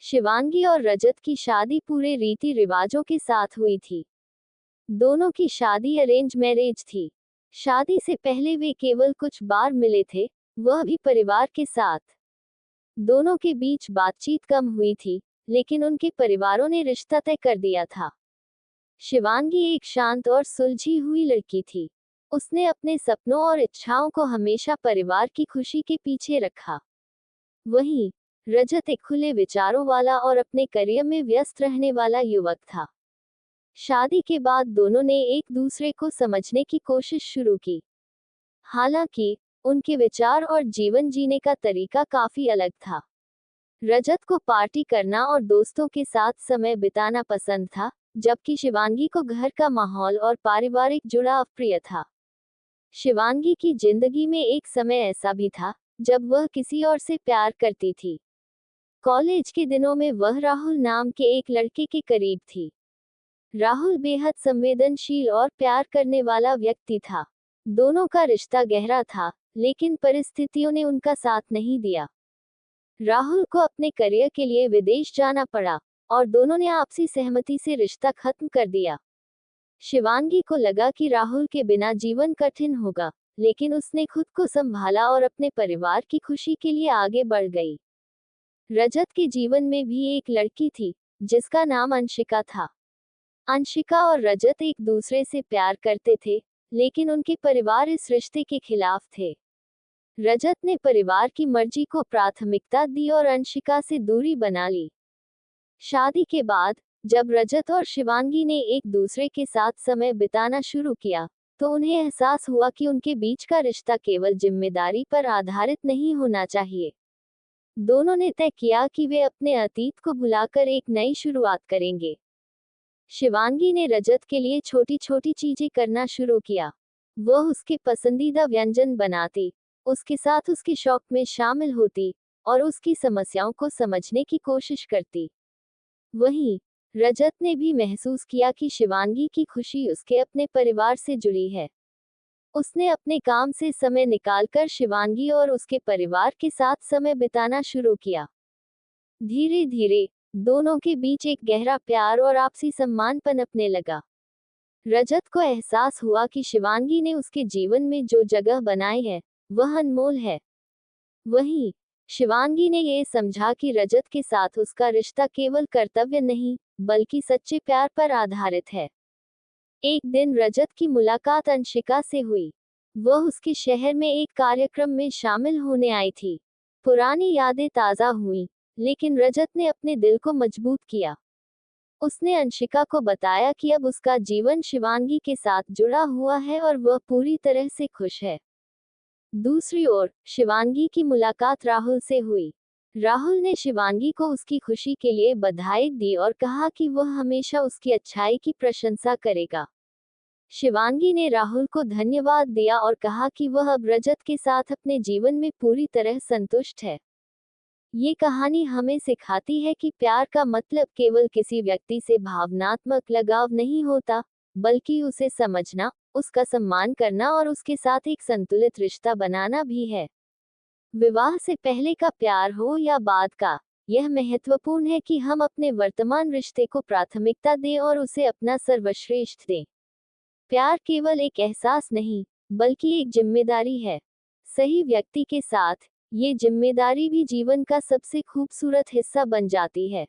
शिवांगी और रजत की शादी पूरे रीति रिवाजों के साथ हुई थी। दोनों की शादी अरेंज मैरिज थी। शादी से पहले वे केवल कुछ बार मिले थे, वह भी परिवार के साथ। दोनों के बीच बातचीत कम हुई थी, लेकिन उनके परिवारों ने रिश्ता तय कर दिया था। शिवांगी एक शांत और सुलझी हुई लड़की थी। उसने अपने सपनों और इच्छाओं को हमेशा परिवार की खुशी के पीछे रखा। वहीं रजत एक खुले विचारों वाला और अपने करियर में व्यस्त रहने वाला युवक था। शादी के बाद दोनों ने एक दूसरे को समझने की कोशिश शुरू की। हालांकि उनके विचार और जीवन जीने का तरीका काफी अलग था। रजत को पार्टी करना और दोस्तों के साथ समय बिताना पसंद था, जबकि शिवांगी को घर का माहौल और पारिवारिक जुड़ाव प्रिय था। शिवांगी की जिंदगी में एक समय ऐसा भी था जब वह किसी और से प्यार करती थी। कॉलेज के दिनों में वह राहुल नाम के एक लड़के के करीब थी। राहुल बेहद संवेदनशील और प्यार करने वाला व्यक्ति था। दोनों का रिश्ता गहरा था, लेकिन परिस्थितियों ने उनका साथ नहीं दिया। राहुल को अपने करियर के लिए विदेश जाना पड़ा और दोनों ने आपसी सहमति से रिश्ता खत्म कर दिया। शिवांगी को लगा कि राहुल के बिना जीवन कठिन होगा, लेकिन उसने खुद को संभाला और अपने परिवार की खुशी के लिए आगे बढ़ गई। रजत के जीवन में भी एक लड़की थी, जिसका नाम अंशिका था। अंशिका और रजत एक दूसरे से प्यार करते थे, लेकिन उनके परिवार इस रिश्ते के खिलाफ थे। रजत ने परिवार की मर्जी को प्राथमिकता दी और अंशिका से दूरी बना ली। शादी के बाद जब रजत और शिवांगी ने एक दूसरे के साथ समय बिताना शुरू किया, तो उन्हें एहसास हुआ कि उनके बीच का रिश्ता केवल जिम्मेदारी पर आधारित नहीं होना चाहिए। दोनों ने तय किया कि वे अपने अतीत को भुलाकर एक नई शुरुआत करेंगे। शिवांगी ने रजत के लिए छोटी छोटी चीजें करना शुरू किया। वह उसके पसंदीदा व्यंजन बनाती, उसके साथ उसके शौक में शामिल होती और उसकी समस्याओं को समझने की कोशिश करती। वहीं रजत ने भी महसूस किया कि शिवांगी की खुशी उसके अपने परिवार से जुड़ी है। उसने अपने काम से समय निकालकर शिवांगी और उसके परिवार के साथ समय बिताना शुरू किया। धीरे धीरे दोनों के बीच एक गहरा प्यार और आपसी सम्मान पनपने लगा। रजत को एहसास हुआ कि शिवांगी ने उसके जीवन में जो जगह बनाई है, वह अनमोल है। वहीं शिवांगी ने यह समझा कि रजत के साथ उसका रिश्ता केवल कर्तव्य नहीं, बल्कि सच्चे प्यार पर आधारित है। एक दिन रजत की मुलाकात अंशिका से हुई। वह उसके शहर में एक कार्यक्रम में शामिल होने आई थी। पुरानी यादें ताज़ा हुईं, लेकिन रजत ने अपने दिल को मजबूत किया। उसने अंशिका को बताया कि अब उसका जीवन शिवांगी के साथ जुड़ा हुआ है और वह पूरी तरह से खुश है। दूसरी ओर शिवांगी की मुलाकात राहुल से हुई। राहुल ने शिवांगी को उसकी खुशी के लिए बधाई दी और कहा कि वह हमेशा उसकी अच्छाई की प्रशंसा करेगा। शिवांगी ने राहुल को धन्यवाद दिया और कहा कि वह अब रजत के साथ अपने जीवन में पूरी तरह संतुष्ट है। ये कहानी हमें सिखाती है कि प्यार का मतलब केवल किसी व्यक्ति से भावनात्मक लगाव नहीं होता, बल्कि उसे समझना, उसका सम्मान करना और उसके साथ एक संतुलित रिश्ता बनाना भी है। विवाह से पहले का प्यार हो या बाद का, यह महत्वपूर्ण है कि हम अपने वर्तमान रिश्ते को प्राथमिकता दें और उसे अपना सर्वश्रेष्ठ दें। प्यार केवल एक एहसास नहीं, बल्कि एक जिम्मेदारी है। सही व्यक्ति के साथ ये जिम्मेदारी भी जीवन का सबसे खूबसूरत हिस्सा बन जाती है।